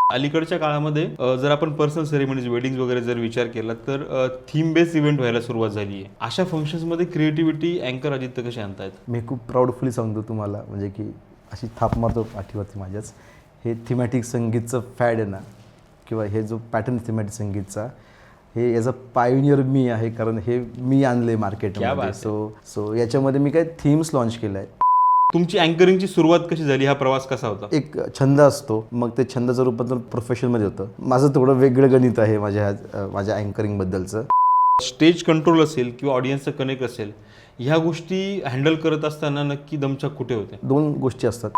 अलीकडच्या काळामध्ये जर आपण पर्सनल सेरेमनीज वेडिंग्स वगैरे जर विचार केला तर थीम बेस्ड इव्हेंट व्हायला सुरुवात झाली आहे. अशा फंक्शन्समध्ये क्रिएटिव्हिटी अँकर आदित्य कसे आणतायत? मी खूप प्राऊडफुली सांगतो तुम्हाला, म्हणजे की अशी थाप मारतो पाठीवरती माझ्याच. हे थिमॅटिक संगीतचं फॅड आहे ना, किंवा हे जो पॅटर्न थिमॅटिक संगीतचा, हे याचा पायोनियर मी आहे, कारण हे मी आणले मार्केटमध्ये. सो याच्यामध्ये मी काय थीम्स लॉन्च केलं आहे. तुमची अँकरिंगची सुरुवात कशी झाली? हा प्रवास कसा होता? एक छंद असतो, मग ते छंदाचं रूपांतर प्रोफेशनमध्ये होतं. माझं थोडं वेगळं गणित आहे माझ्या अँकरिंगबद्दलचं. स्टेज कंट्रोल असेल किंवा ऑडियन्सचं कनेक्ट असेल, ह्या गोष्टी हँडल करत असताना नक्की दमछाक कुठे होते? दोन गोष्टी असतात.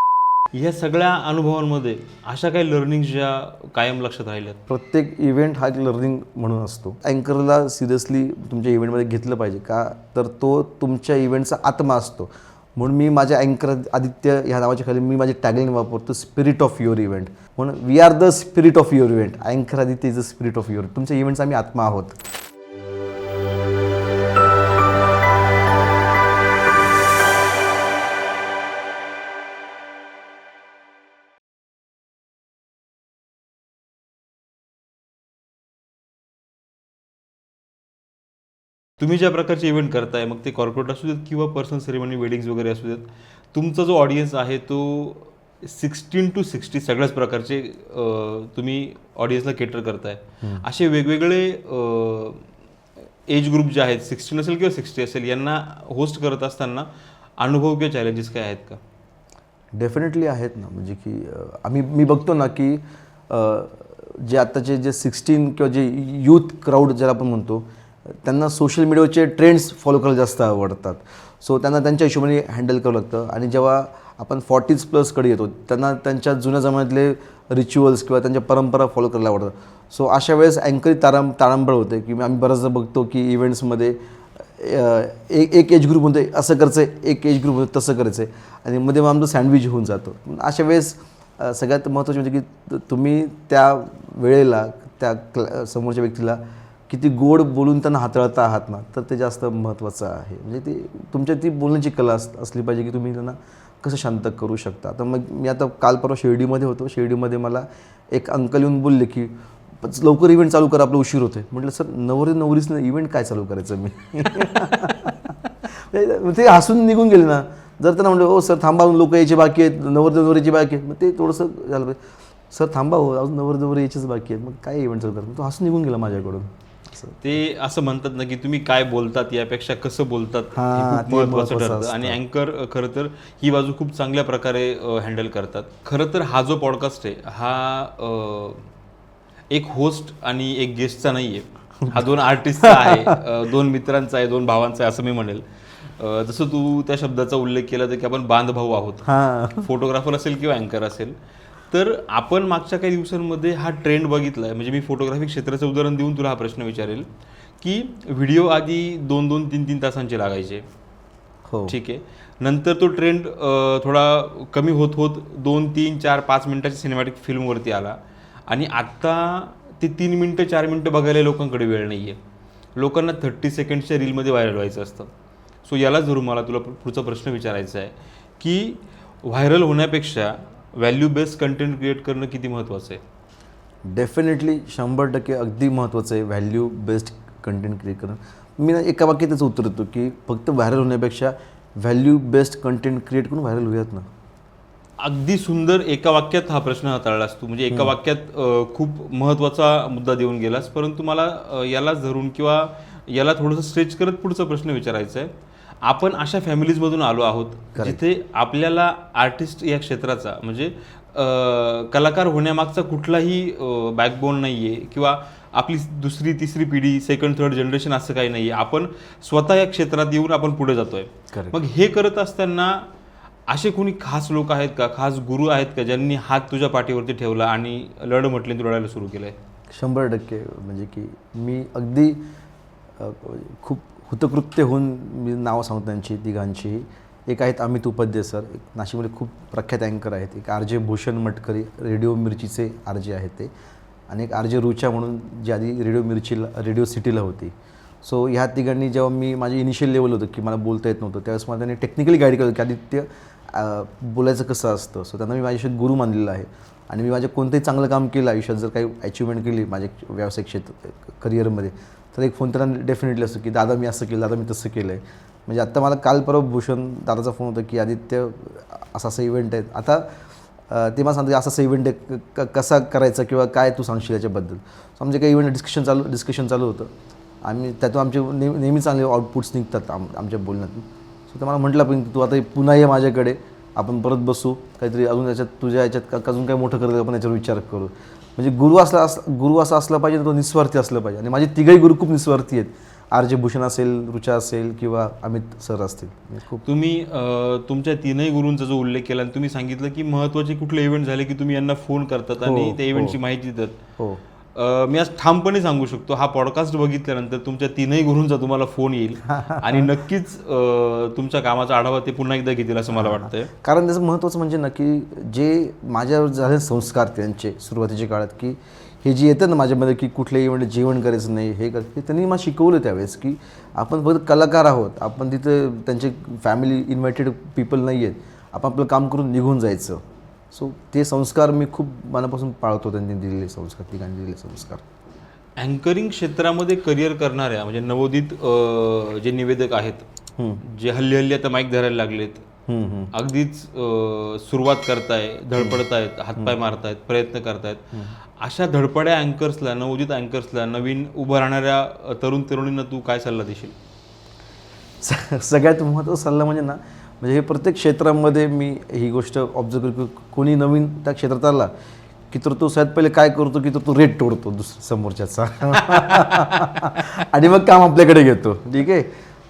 ह्या सगळ्या अनुभवांमध्ये अशा काही लर्निंग ज्या कायम लक्षात राहिल्यात? प्रत्येक इव्हेंट हा एक लर्निंग म्हणून असतो. अँकरला सिरियसली तुमच्या इव्हेंटमध्ये घेतलं पाहिजे का, तर तो तुमच्या इव्हेंटचा आत्मा असतो. म्हणून मी माझ्या अँकर आदित्य ह्या नावाच्या खाली मी माझी टॅगलाईन वापरतो, स्पिरिट ऑफ युअर इव्हेंट. म्हणून we are the spirit of your event. अँकर Aditya is the spirit of your. तुमच्या इव्हेंटचा आम्ही आत्मा आहोत. तुम्ही ज्या प्रकारचे इव्हेंट करताय, मग ते कॉर्पोरेट असू देत किंवा पर्सनल सेरेमनी वेडिंग्स वगैरे असू देत, तुमचा जो ऑडियन्स आहे तो 16 to 60 सगळ्याच प्रकारचे तुम्ही ऑडियन्सला केटर करताय. असे वेगवेगळे एज ग्रुप जे आहेत, 16 असेल किंवा 60 असेल, यांना होस्ट करत असताना अनुभव किंवा चॅलेंजेस काय आहेत का? डेफिनेटली आहेत ना. म्हणजे की मी बघतो ना की जे आत्ताचे जे 16 किंवा जे यूथ क्राऊड ज्याला आपण म्हणतो, त्यांना सोशल मीडियावरचे ट्रेंड्स फॉलो करायला जास्त आवडतात. सो त्यांना त्यांच्या हिशोबाने हँडल करावं लागतं. आणि जेव्हा आपण 40+ येतो, त्यांना त्यांच्या जुन्या जमान्यातले रिच्युअल्स किंवा त्यांच्या परंपरा फॉलो करायला आवडतात. सो अशा वेळेस अँकरी तारांबळ होते की आम्ही बऱ्याचदा बघतो की इव्हेंट्समध्ये एक एज ग्रुपमध्ये असं करायचं आहे, एक एज ग्रुपमध्ये तसं करायचं आहे, आणि मध्ये मग आमचं सँडविच होऊन जातो. अशा वेळेस सगळ्यात महत्त्वाचं म्हणजे की तुम्ही त्या वेळेला त्या समोरच्या व्यक्तीला किती गोड बोलून त्यांना हाताळता आहात ना, तर ते जास्त महत्त्वाचं आहे. म्हणजे ते तुमच्या ती बोलण्याची कला असली पाहिजे की तुम्ही त्यांना कसं शांत करू शकता. तर मग मी आता काल परवा शिर्डीमध्ये होतो. शिर्डीमध्ये मला एक अंकल येऊन बोलले की लवकर इव्हेंट चालू करा, आपलं उशीर होते. म्हटलं सर, नवरीसनं इव्हेंट काय चालू करायचं मी? ते हसून निघून गेले ना. जर त्यांना म्हटलं हो सर थांबा, लोक यायचे बाकी आहेत, नवरीची बाकी आहेत, मग ते थोडंसं झालं पाहिजे. सर थांबा हो, अजून नवरी यायचीच बाकी आहेत, मग काय इव्हेंट चालू करा? तो हसून निघून गेला माझ्याकडून. ते असं म्हणतात ना की तुम्ही काय बोलतात यापेक्षा कसं बोलतात हे खूप महत्त्वाचं ठरतं. आणि अँकर खरं तर ही बाजू खूप चांगल्या प्रकारे हँडल करतात. खरं तर हा जो पॉडकास्ट आहे हा एक होस्ट आणि एक गेस्टचा नाही आहे, हा 2 आर्टिस्टचा आहे, 2 मित्रांचा आहे, 2 भावांचा आहे असं मी म्हणेल. जसं तू त्या शब्दाचा उल्लेख केला तर की आपण बांधभाऊ आहोत, फोटोग्राफर असेल किंवा अँकर असेल. तर आपण मागच्या काही दिवसांमध्ये हा ट्रेंड बघितला आहे. म्हणजे मी फोटोग्राफी क्षेत्राचं उदाहरण देऊन तुला हा प्रश्न विचारेल की व्हिडिओ आधी 2-2, 3-3 तासांचे लागायचे. हो, ठीक आहे. नंतर तो ट्रेंड थोडा कमी होत 2, 3, 4, 5 मिनिटाच्या सिनेमॅटिक फिल्मवरती आला. आणि आत्ता ते 3 मिनटं 4 मिनटं बघायला लोकांकडे वेळ नाही आहे. लोकांना 30 सेकंड्सच्या रीलमध्ये व्हायरल व्हायचं असतं. सो याला धरून मला तुला पुढचा प्रश्न विचारायचा आहे की व्हायरल होण्यापेक्षा व्हॅल्यू बेस्ड कंटेंट क्रिएट करणं किती महत्त्वाचं आहे? डेफिनेटली 100% अगदी महत्त्वाचं आहे व्हॅल्यू बेस्ड कंटेंट क्रिएट करणं. मी ना एका वाक्यात त्याचं उत्तर देतो की फक्त व्हायरल होण्यापेक्षा व्हॅल्यू बेस्ड कंटेंट क्रिएट करून व्हायरल होऊयात ना. अगदी सुंदर एका वाक्यात हा प्रश्न हाताळलास तू. म्हणजे एका वाक्यात खूप महत्त्वाचा मुद्दा देऊन गेलास. परंतु मला यालाच धरून किंवा याला थोडंसं स्ट्रेच करत पुढचा प्रश्न विचारायचा आहे. आपण अशा फॅमिलीजमधून आलो आहोत जिथे आपल्याला आर्टिस्ट या क्षेत्राचा म्हणजे कलाकार होण्यामागचा कुठलाही बॅकबोन नाही आहे किंवा आपली 2री 3री पिढी 2nd 3rd जनरेशन असं काही नाही आहे. आपण स्वतः या क्षेत्रात येऊन आपण पुढे जातोय. मग हे करत असताना असे कोणी खास लोक आहेत का, खास गुरु आहेत का, ज्यांनी हात तुझ्या पाठीवरती ठेवला आणि लढ म्हटले तू लढायला सुरू केलंय? 100%. म्हणजे की मी अगदी खूप हुतकृत्य होऊन मी नावं सांगतो त्यांची तिघांची. एक आहेत अमित उपाध्ये सर, एक नाशिकमध्ये खूप प्रख्यात अँकर आहेत. एक RJ भूषण मटकरी, रेडिओ मिर्चीचे RJ आहेत ते. आणि एक RJ रुचा म्हणून जी आधी रेडिओ सिटीला होती. सो ह्या तिघांनी जेव्हा मी माझी इनिशियल लेवल होतं की मला बोलता येत नव्हतं, त्यावेळेस मला त्यांनी टेक्निकली गाईड केलं की आदित्य बोलायचं कसं असतं. सो त्यांना मी माझ्याशी गुरु मानलेलं आहे. आणि मी माझे कोणतंही चांगलं काम केलं आयुष्यात, जर काही अचिव्हमेंट केली माझ्या व्यावसायिक क्षेत्र करिअरमध्ये, तर एक फोन त्यांना डेफिनेटली असतो की दादा मी असं केलं, दादा मी तसं केलं आहे. म्हणजे आत्ता मला काल परवा भूषण दादाचा फोन होता की आदित्य असा इव्हेंट आहे, आता ते मला सांगतो की असा इव्हेंट आहे, कसा करायचा किंवा काय तू सांगशील याच्याबद्दल. सो आमचे काही इव्हेंट डिस्कशन चालू होतं. आम्ही त्यातून आमचे नेहमी चांगले आउटपुट्स निघतात आमच्या बोलण्यातून. सो ते मला म्हटलं पण तू आता पुन्हा ये माझ्याकडे, आपण परत बसू, काहीतरी अजून याच्यात तुझ्या याच्यात अजून काय मोठं करत आपण याच्यावर विचार करू. म्हणजे गुरु असा असला पाहिजे, तो निस्वार्थी असला पाहिजे. आणि माझे तिघही गुरु खूप निस्वार्थी आहेत. आर.जे. भूषण असेल, ऋचा असेल किंवा अमित सर असतील. खूप तुम्ही तुमच्या तीनही गुरूंचा जो उल्लेख केला आणि तुम्ही सांगितलं की महत्त्वाचे कुठले इव्हेंट झाले की तुम्ही यांना फोन करतात आणि त्या इव्हेंटची माहिती देतात. हो, मी आज ठामपणे सांगू शकतो, हा पॉडकास्ट बघितल्यानंतर तुमच्या तीनही गुरूंचा तुम्हाला फोन येईल आणि नक्कीच तुमच्या कामाचा आढावा ते पुन्हा एकदा घेतील असं मला वाटतंय. कारण त्याचं महत्त्वाचं म्हणजे ना की जे माझ्यावर झाले संस्कार त्यांचे सुरुवातीच्या काळात, की हे जे येतं ना माझ्यामध्ये की कुठल्याही इव्हेंट जेवण करायचं नाही, हे त्यांनी मला शिकवलं त्यावेळेस की आपण फक्त कलाकार आहोत, आपण तिथं त्यांचे फॅमिली इन्व्हायटेड पीपल नाही आहेत, आपण आपलं काम करून निघून जायचं. सो ते संस्कार मी खूप मनापासून पाळतो, त्यांनी दिलेले संस्कार, तिघांनी दिलेले संस्कार. अँकरिंग क्षेत्रामध्ये करिअर करणाऱ्या म्हणजे नवोदित जे निवेदक आहेत, जे हल्ली आता माईक धरायला लागलेत, अगदीच सुरुवात करताय, धडपडतायत, हातपाय मारतायत, प्रयत्न करतायत, अशा धडपड्या अँकर्सला, नवोदित अँकर्सला, नवीन उभं राहणाऱ्या तरुण तरुणींना तू काय सल्ला देशील? सगळ्यात महत्त्वाचा सल्ला म्हणजे ना, म्हणजे हे प्रत्येक क्षेत्रामध्ये मी ही गोष्ट ऑब्झर्व करतो, कोणी नवीन त्या क्षेत्रात आला की तर तो सगळ्यात पहिले काय करतो की तो रेट तोडतो समोरच्याचा आणि मग काम आपल्याकडे घेतो. ठीक आहे,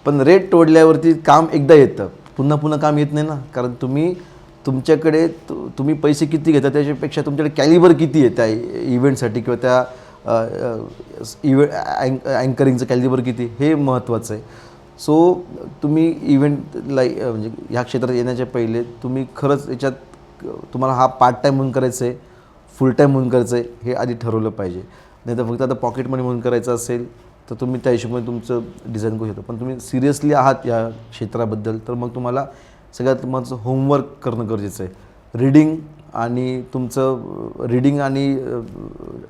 पण रेट तोडल्यावरती काम एकदा येतं, पुन्हा पुन्हा काम येत नाही ना. कारण तुमच्याकडे तुम्ही पैसे किती घेता त्याच्यापेक्षा तुमच्याकडे कॅलिबर किती आहे त्या इव्हेंटसाठी किंवा त्या अँकरिंगचं कॅलिबर किती, हे महत्त्वाचं आहे. सो तुम्ही इव्हेंटला म्हणजे ह्या क्षेत्रात येण्याच्या पहिले तुम्ही खरंच याच्यात तुम्हाला हा पार्ट टाईम म्हणून करायचं आहे, फुल टाईम म्हणून करायचं आहे, हे आधी ठरवलं पाहिजे. नाही तर फक्त आता पॉकेट मनी म्हणून करायचं असेल तर तुम्ही त्या हिशोबाने तुमचं डिझाईन करू शकता. पण तुम्ही सिरियसली आहात या क्षेत्राबद्दल तर मग तुम्हाला सगळ्यात महत्त्वाचं होमवर्क करणं गरजेचं आहे. रीडिंग आणि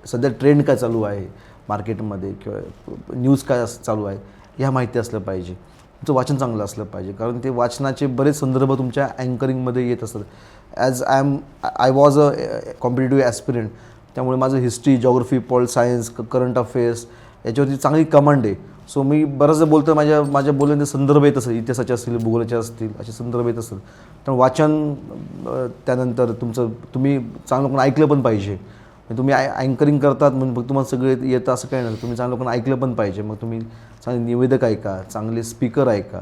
सध्या ट्रेंड काय चालू आहे मार्केटमध्ये किंवा न्यूज काय चालू आहे ह्या माहिती असलं पाहिजे. तुमचं वाचन चांगलं असलं पाहिजे, कारण ते वाचनाचे बरेच संदर्भ तुमच्या अँकरिंगमध्ये येत असतात. I was a competitive aspirant, त्यामुळे माझं history, geography, Paul science, current affairs याच्यावरती चांगली कमांड आहे. सो मी बरंचदा बोलतो, माझ्या बोलण्याचे संदर्भ येत असतील, इतिहासाचे असतील, भूगोलाचे असतील, असे संदर्भ येत असतात. त्यामुळे वाचन, त्यानंतर तुम्ही चांगलं लोकांना ऐकलं पण पाहिजे. तुम्ही अँकरिंग करतात म्हणून फक्त तुम्हाला सगळे येतं असं काही नाही, तुम्ही चांगल्या लोकांना ऐकलं पण पाहिजे. मग तुम्ही चांगले निवेदक ऐका, चांगले स्पीकर ऐका,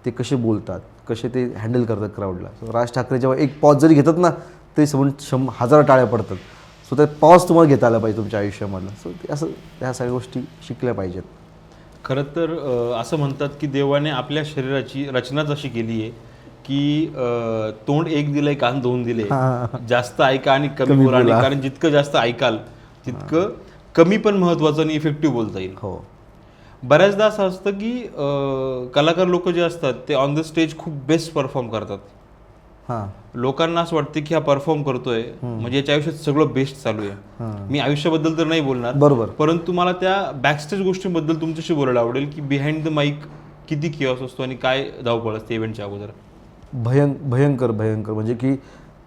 ते कसे बोलतात, कसे ते हँडल करतात क्राऊडला. सो राज ठाकरे जेव्हा एक पॉज जरी घेतात ना तरी समोर 1000 टाळ्या पडतात. सो त्या पॉज तुम्हाला घेता आला पाहिजे तुमच्या आयुष्यामधला. सो ते असं ह्या सगळ्या गोष्टी शिकल्या पाहिजेत. खरं तर असं म्हणतात की देवाने आपल्या शरीराची रचनाच अशी केली आहे की तोंड एक दिलंय, कान दोन दिले, जास्त ऐका आणि कमी बोला. कारण जितकं जास्त ऐकाल तितकं कमी पण महत्त्वाचं आणि इफेक्टिव्ह बोलता येईल. हो, बऱ्याचदा असं असतं की कलाकार लोक जे असतात ते ऑन द स्टेज खूप बेस्ट परफॉर्म करतात. लोकांना असं वाटतं की हा परफॉर्म करतोय म्हणजे याच्या आयुष्यात सगळं बेस्ट चालू आहे. मी आयुष्याबद्दल तर नाही बोलणार, बरोबर, परंतु मला त्या बॅकस्टेज गोष्टींबद्दल तुमच्याशी बोलायला आवडेल की बिहाइंड द माईक किती किओस असतो आणि काय धावपळ असते इव्हेंटच्या अगोदर. भयंकर म्हणजे की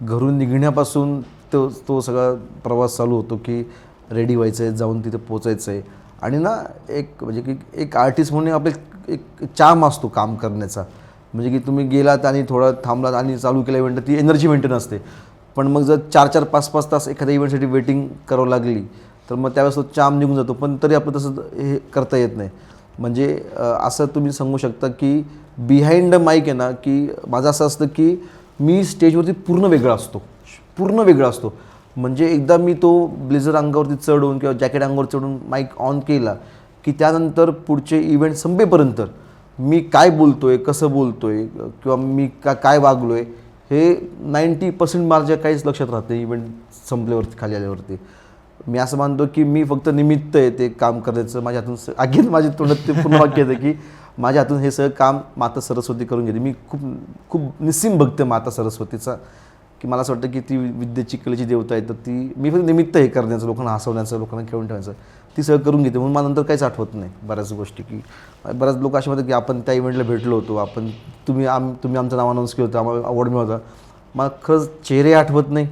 घरून निघण्यापासून तो सगळा प्रवास चालू होतो की रेडी व्हायचं आहे, जाऊन तिथे पोचायचं आहे. आणि ना म्हणजे की एक आर्टिस्ट म्हणून आपले एक चाम असतो काम करण्याचा. म्हणजे की तुम्ही गेलात आणि थोडं थांबलात आणि चालू केलं इव्हेंट, ती एनर्जी मेंटेन असते. पण मग जर 4-4, 5-5 तास एखाद्या इव्हेंटसाठी वेटिंग करावं लागली तर मग त्यावेळेस तो चाम निघून जातो. पण तरी आपलं तसं हे करता येत नाही. म्हणजे असं तुम्ही सांगू शकता की बिहाइंड द माईक आहे ना, की माझं असं असतं की मी स्टेजवरती पूर्ण वेगळा असतो. म्हणजे एकदा मी तो ब्लेझर अंगावरती चढवून किंवा जॅकेट अंगावर चढून माईक ऑन केला की त्यानंतर पुढचे इव्हेंट संपेपर्यंत मी काय बोलतोय, कसं बोलतोय किंवा मी काय वागलो आहे हे 90% माझ्या काहीच लक्षात राहत नाही. इव्हेंट संपल्यावरती, खाली आल्यावरती मी असं मानतो की मी फक्त निमित्त आहे ते काम करायचं. माझ्या हातून अगेन माझ्या तोंडात ते पूर्ण वाक्य येतं की माझ्या हातून हे सगळं काम माता सरस्वती करून घेते. मी खूप निस्सीम भक्त माता सरस्वतीचा की मला असं वाटतं की ती विद्येची कलेची देवता आहे, तर ती मी फक्त निमित्त हे करण्याचं, लोकांना हसवण्याचं, लोकांना खेळून ठेवायचं, ती सगळं करून घेते. म्हणून मला नंतर काहीच आठवत नाही बऱ्याच गोष्टी, की बऱ्याच लोक असे म्हणतात की आपण त्या इव्हेंटला भेटलो होतो, आपण तुम्ही आमचं नाव अनाऊन्स केलं होतं, आम्हाला अवॉर्ड मिळाला होता. मला खरंच चेहरे आठवत नाही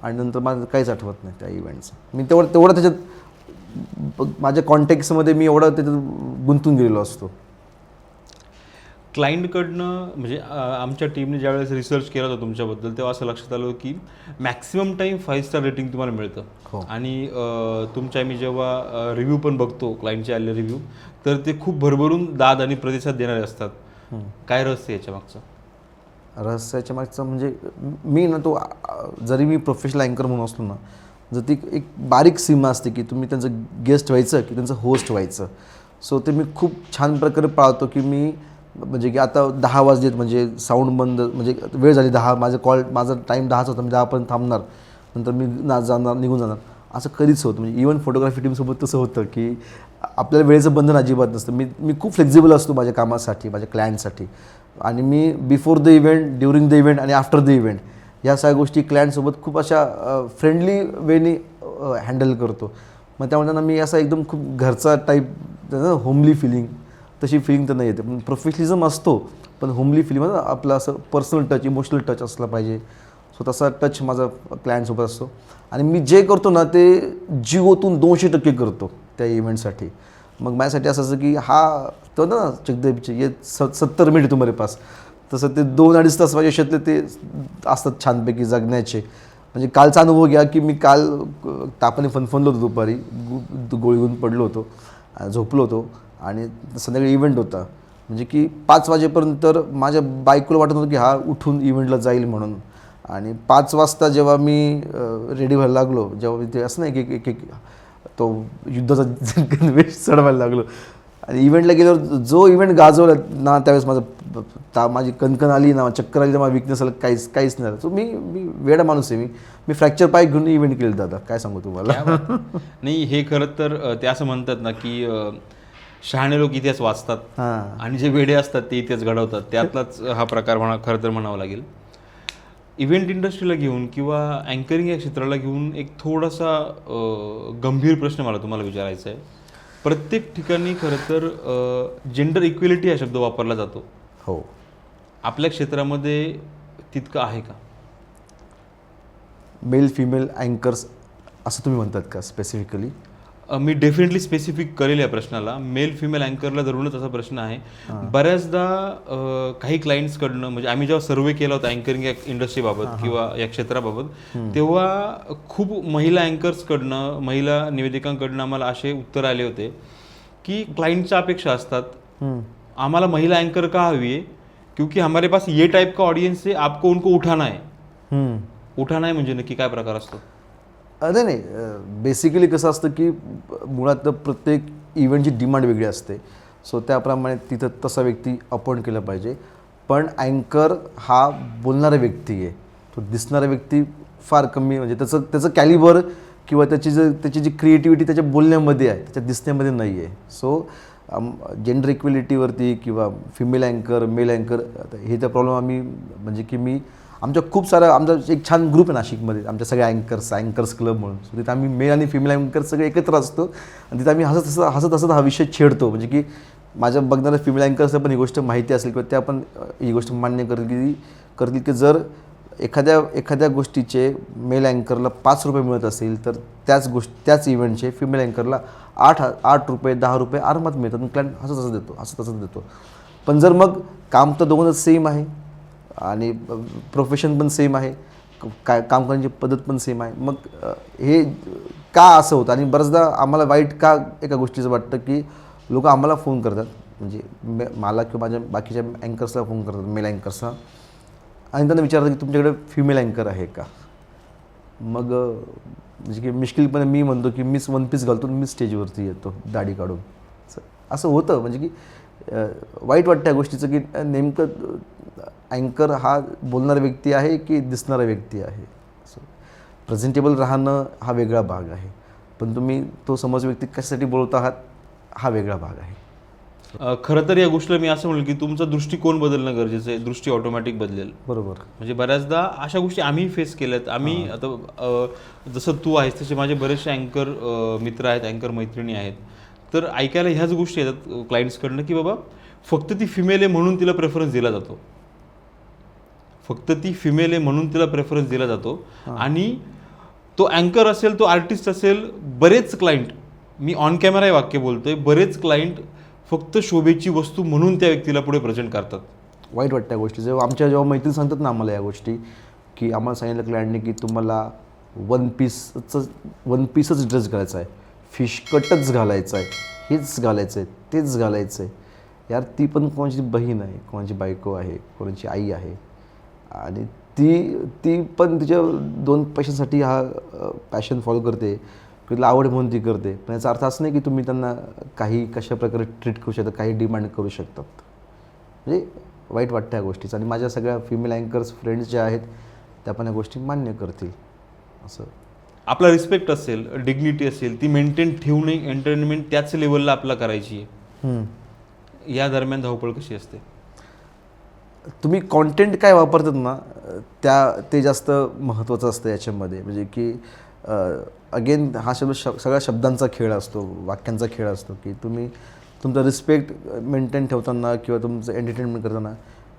आणि नंतर मला काहीच आठवत नाही त्या इव्हेंटचं. मी तेवढं त्याच्यात माझ्या कॉन्टॅक्ट्समध्ये मी एवढं त्याच्यात गुंतून गेलेलो असतो. क्लायंटकडनं म्हणजे आमच्या टीमने ज्यावेळेस रिसर्च केला होता तुमच्याबद्दल, तेव्हा असं लक्षात आलं की मॅक्सिमम टाईम 5 स्टार रेटिंग तुम्हाला मिळतं. हो. आणि तुमच्या मी जेव्हा रिव्ह्यू पण बघतो, क्लायंटचे आलेले रिव्ह्यू, तर ते खूप भरभरून दाद आणि प्रतिसाद देणारे असतात. काय रहस्य याच्या मागचं? रहस्याच्या मागचं म्हणजे मी ना तो जरी मी प्रोफेशनल अँकर म्हणून असलो ना, जर ती एक बारीक सीमा असते की तुम्ही त्यांचं गेस्ट व्हायचं की त्यांचं होस्ट व्हायचं. सो ते मी खूप छान प्रकारे पाळतो की मी म्हणजे की आता 10 वाजलेत म्हणजे साऊंड बंद, म्हणजे वेळ झाली 10, माझा टाईम 10चा होता, मी 10पर्यंत थांबणार, नंतर मी निघून जाणार, असं कधीच होतं. म्हणजे इव्हन फोटोग्राफी टीमसोबत तसं होतं की आपल्याला वेळेचं बंधन अजिबात नसतं. मी खूप फ्लेक्झिबल असतो माझ्या कामासाठी, माझ्या क्लायंटसाठी. आणि मी before the event, during the event आणि आफ्टर द इव्हेंट या सगळ्या गोष्टी क्लायंटसोबत खूप अशा फ्रेंडली वेनी हँडल करतो. मग त्यामुळे त्यांना मी असा एकदम खूप घरचा टाईप, होमली फिलिंग, तशी फिलिंग तर नाही येते. पण प्रोफेशनलिझम असतो, पण होमली फिलिंग म्हणजे आपलं असं पर्सनल टच, इमोशनल टच असला पाहिजे. सो तसा टच माझा क्लायंटसोबत असतो. आणि मी जे करतो ना ते जीवोतून 200% करतो त्या इव्हेंटसाठी. मग माझ्यासाठी असं की हा तो ना चकदेवीचे ये 70 मिनिट तुम्हारे पास, तसं ते 2-2.5 तास माझ्या आयुष्यातले ते असतात छानपैकी जगण्याचे. म्हणजे कालचा अनुभव घ्या की मी काल तापाने फनफनलो होतो, दुपारी गोळी घेऊन पडलो होतो, झोपलो होतो आणि संध्याकाळी इव्हेंट होता. म्हणजे की 5 वाजेपर्यंत तर माझ्या बायकोला वाटत होतं की हा उठून इव्हेंटला जाईल म्हणून. आणि 5 वाजता जेव्हा मी रेडी व्हायला लागलो, जेव्हा मी ते असं नाही की एक तो युद्धाचा वेश चढवायला लागलो आणि इव्हेंटला गेल्यावर जो इव्हेंट गाजवला ना, त्यावेळेस माझी कणकण आली ना, चक्कर आली, तर मला विकनेस आलं, काहीच नाही झालं. सो मी वेडा माणूस आहे. मी फ्रॅक्चर पाय घेऊन इव्हेंट केलं दादा, काय सांगू तुम्हाला. नाही, हे खरं तर ते असं म्हणतात ना की शहाणे लोक इतिहास वाचतात आणि जे वेडे असतात ते इतिहास घडवतात. त्यातलाच हा प्रकार खरं तर म्हणावा लागेल. इव्हेंट इंडस्ट्रीला घेऊन किंवा अँकरिंग या क्षेत्राला घेऊन एक थोडासा गंभीर प्रश्न मला तुम्हाला विचारायचा आहे. प्रत्येक ठिकाणी खरं तर जेंडर इक्वेलिटी हा शब्द वापरला जातो. हो. आपल्या क्षेत्रामध्ये तितकं आहे का? मेल फिमेल अँकर्स असं तुम्ही म्हणतात का स्पेसिफिकली? मी डेफिनेटली स्पेसिफिक करेल या प्रश्नाला. मेल फिमेल अँकरला धरूनच असा प्रश्न आहे. बऱ्याचदा काही क्लायंट्सकडनं, म्हणजे आम्ही जेव्हा सर्व्हे केला होता अँकरिंग या इंडस्ट्रीबाबत किंवा या क्षेत्राबाबत, तेव्हा खूप महिला अँकर्सकडनं, महिला निवेदिकांकडनं आम्हाला असे उत्तर आले होते की क्लायंटच्या अपेक्षा असतात, आम्हाला महिला अँकर का हवी आहे, क्योंकि हमारे पास ये टाइप का ऑडियन्स है, आपको उनको उठाना है. उठाना है म्हणजे नक्की काय प्रकार असतो? नाही, बेसिकली कसं असतं की मुळात प्रत्येक इव्हेंटची डिमांड वेगळी असते. सो त्याप्रमाणे तिथं तसा व्यक्ती अपॉइंट केला पाहिजे. पण अँकर हा बोलणारा व्यक्ती आहे, तो दिसणारा व्यक्ती फार कमी, म्हणजे त्याचं कॅलिबर किंवा त्याची जी क्रिएटिव्हिटी त्याच्या बोलण्यामध्ये आहे, त्याच्या दिसण्यामध्ये नाही आहे. सो जेंडर इक्वेलिटीवरती किंवा फिमेल अँकर, मेल अँकर, हे तर प्रॉब्लेम आम्ही म्हणजे की मी आमच्या खूप सारा, आमचा एक छान ग्रुप आहे नाशिकमध्ये, आमच्या सगळ्या अँकर्स क्लब म्हणून. सो तिथे आम्ही मेल आणि फिमेल अँकर्स सगळे एकत्र असतो आणि तिथे आम्ही हसत हसत हा विषय छेडतो. म्हणजे की माझ्या बघणाऱ्या फिमेल अँकर्सला पण ही गोष्ट माहिती असेल किंवा त्या पण ही गोष्ट मान्य करतील की जर एखाद्या गोष्टीचे मेल अँकरला 5 रुपये मिळत असेल, तर त्याच इव्हेंटचे फिमेल अँकरला 8 रुपये 10 रुपये आरामात मिळतात. मग क्लायंट हसत देतो. पण जर मग काम तर दोघांचं सेम आहे आणि प्रोफेशन पण सेम आहे, काम करण्याची पद्धत पण सेम आहे, मग हे का असं होतं? आणि बऱ्याचदा आम्हाला वाईट का एका गोष्टीचं वाटतं की लोक आम्हाला फोन करतात, म्हणजे मला किंवा माझ्या बाकीच्या अँकर्सला फोन करतात, मेल अँकर्सला, आणि त्यांना विचारतात की तुमच्याकडे फिमेल अँकर आहे का? मग म्हणजे की मिश्किलपणे मी म्हणतो की मीच 1 पीस घालतो, मी स्टेजवरती येतो दाढी काढून. असं होतं. म्हणजे की वाईट वाटतं या गोष्टीचं की नेमकं अँकर हा बोलणारा व्यक्ती आहे की दिसणारा व्यक्ती आहे. सो प्रेझेंटेबल राहणं हा वेगळा भाग आहे, पण तुम्ही तो समोर व्यक्ती कशासाठी बोलत आहात हा वेगळा भाग आहे. खरं तर या गोष्टीला मी असं म्हणेल की तुमचा दृष्टिकोन बदलणं गरजेचं आहे, दृष्टी ऑटोमॅटिक बदलेल. बरोबर. म्हणजे बऱ्याचदा अशा गोष्टी आम्ही फेस केल्यात. आम्ही आता जसं तू आहेस तसे माझे बरेचसे अँकर मित्र आहेत, अँकर मैत्रिणी आहेत. तर ऐकायला ह्याच गोष्टी येतात क्लायंट्सकडनं की बाबा फक्त ती फिमेल आहे म्हणून तिला प्रेफरन्स दिला जातो, फक्त ती फिमेल आहे म्हणून तिला प्रेफरन्स दिला जातो. आणि तो अँकर असेल, तो आर्टिस्ट असेल, बरेच क्लायंट, मी ऑन कॅमेरा हे वाक्य बोलतोय, बरेच क्लायंट फक्त शोभेची वस्तू म्हणून त्या व्यक्तीला पुढे प्रेझेंट करतात. वाईट वाटतं या गोष्टी. जेव्हा मैत्रीण सांगतात ना आम्हाला या गोष्टी, की आम्हाला सांगितलं क्लायंटने की तुम्हाला वन पीसच ड्रेस घालायचा आहे, फिश कटच घालायचा आहे, हेच घालायचं आहे, तेच घालायचं आहे. यार ती पण कोणाची बहीण आहे, कोणाची बायको आहे, कोणाची आई आहे, आणि ती पण तिच्या 2 पैशांसाठी हा पॅशन फॉलो करते, तिला आवड म्हणून ती करते. पण याचा अर्थ असं नाही की तुम्ही त्यांना काही कशा प्रकारे ट्रीट करू शकता, काही डिमांड करू शकतात. म्हणजे वाईट वाटतं या गोष्टीचं. आणि माझ्या सगळ्या फिमेल अँकर्स फ्रेंड्स ज्या आहेत त्या पण या गोष्टी मान्य करतील. असं आपला रिस्पेक्ट असेल, डिग्निटी असेल, ती मेंटेन ठेवणे, एंटरटेनमेंट त्याच लेवलला आपला करायची आहे. या दरम्यान धावपळ कशी असते? तुम्ही कॉन्टेंट काय वापरतात ना ते जास्त महत्त्वाचं असतं याच्यामध्ये. म्हणजे की अगेन हा सगळ्या शब्दांचा खेळ असतो, वाक्यांचा खेळ असतो, की तुम्ही तुमचा रिस्पेक्ट मेंटेन ठेवताना किंवा तुमचं एंटरटेनमेंट करताना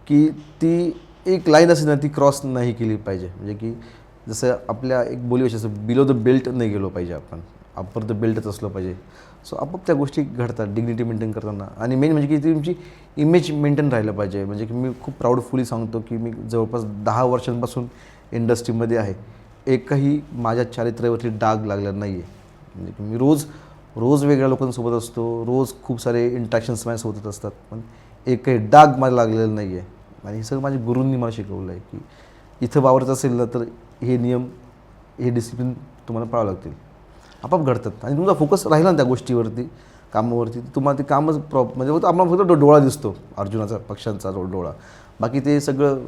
की ती एक लाईन असेल ना ती क्रॉस नाही केली पाहिजे. म्हणजे की जसं आपल्या एक बोलीभाषा असं बिलो द बेल्ट नाही गेलो पाहिजे, आपण अपर द बेल्टच असलं पाहिजे. सो आपोआप त्या गोष्टी घडतात डिग्निटी मेंटेन करताना. आणि मेन म्हणजे की तुमची इमेज मेंटेन राहिलं पाहिजे. म्हणजे की मी खूप प्राऊडफुली सांगतो की मी जवळपास 10 वर्षांपासून इंडस्ट्रीमध्ये आहे, एकही माझ्या चारित्र्यावरती डाग लागला नाही आहे. म्हणजे की मी रोज वेगळ्या लोकांसोबत असतो, रोज खूप सारे इंट्रॅक्शन्स माझ्यासोबत होत असतात, पण एकही डाग मला लागलेला नाही आहे. आणि हे सगळं माझ्या गुरूंनी मला शिकवलं आहे की इथं वावरत असेल ना तर हे नियम, हे डिसिप्लिन तुम्हाला पाळावं लागतील. आपोआप घडतात. आणि तुमचा फोकस राहिला ना त्या गोष्टीवरती, कामावरती, तुम्हाला ते कामच म्हणजे आम्हाला फक्त डोळा दिसतो, अर्जुनाचा पक्ष्यांचा डोळा. बाकी ते सगळं